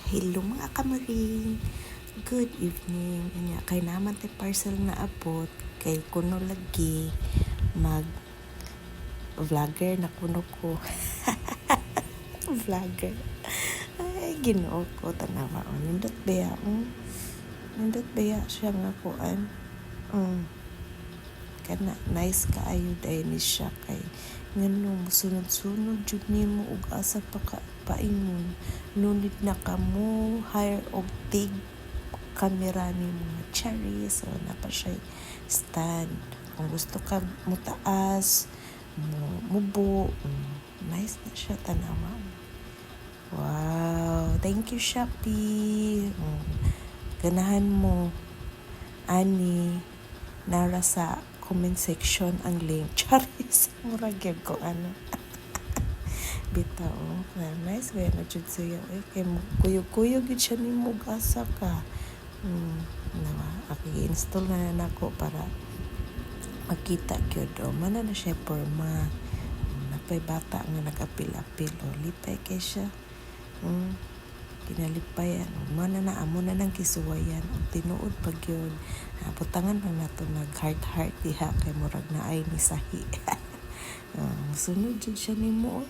Hello mga kamaring. Good evening. Anya kay naman tay parcel na abot kay kuno lagi mag vlogger na kuno ko. Vlogger. Ay Ginoo ko tanawa. Nindot baya. Nindot baya siya nga kuan. Kana nice kaayo dahil ni siya kay ngano musunod-sunod jud nimo og asa pa ka paingon nunit na kamo hire og tig camera ni mga cherry so na pa siya stand kung gusto ka mutaas mubo nice na siya tanawa. Wow, thank you Shopee. Ganahan mo ani nara sa comment section ang link. Charis, murag yun ko ano. Bitaw, nice way na jud siya. Kay kuyog-kuyog yun siya ni mugasa ka. Aki-install na nako para makita gyud o mana na siya porma. Napay bata nga nag-apil-apil o lipay kay siya. Kinalipayan mana na amo na nang kisuwayan og tinuod pag yun putangan pa nato nag heart diha kay murag na ay ni sahi. Musunod jud siya nimo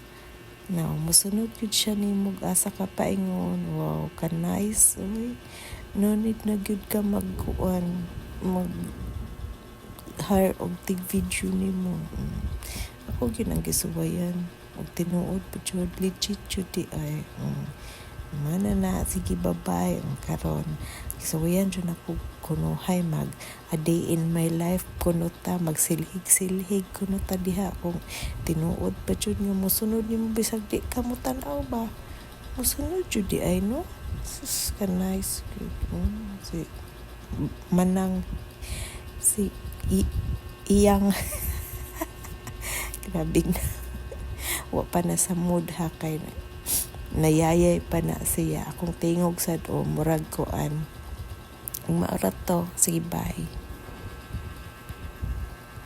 musunod jud siya nimo asa ka paingon. Wow, ka nice oy, no need na gyud ka magkuan mag hire og tig video nimo. Ako gyud ang gisuwayan og tinuod pa jud legit jud di ay mana na sige babay ang karon so yan jud ako kunuhay mag a day in my life kuno ta magsilhig kuno ta diha kung tinuod pa jud nga mosunod nimo bisag di ka mo tan-aw ba mosunod jud di ay no sus ka nice si manang si iyang grabing wa pa na sa mood ha kay nayayay pa na siya akong tingog sad o murag koan ang maarat to sige bye.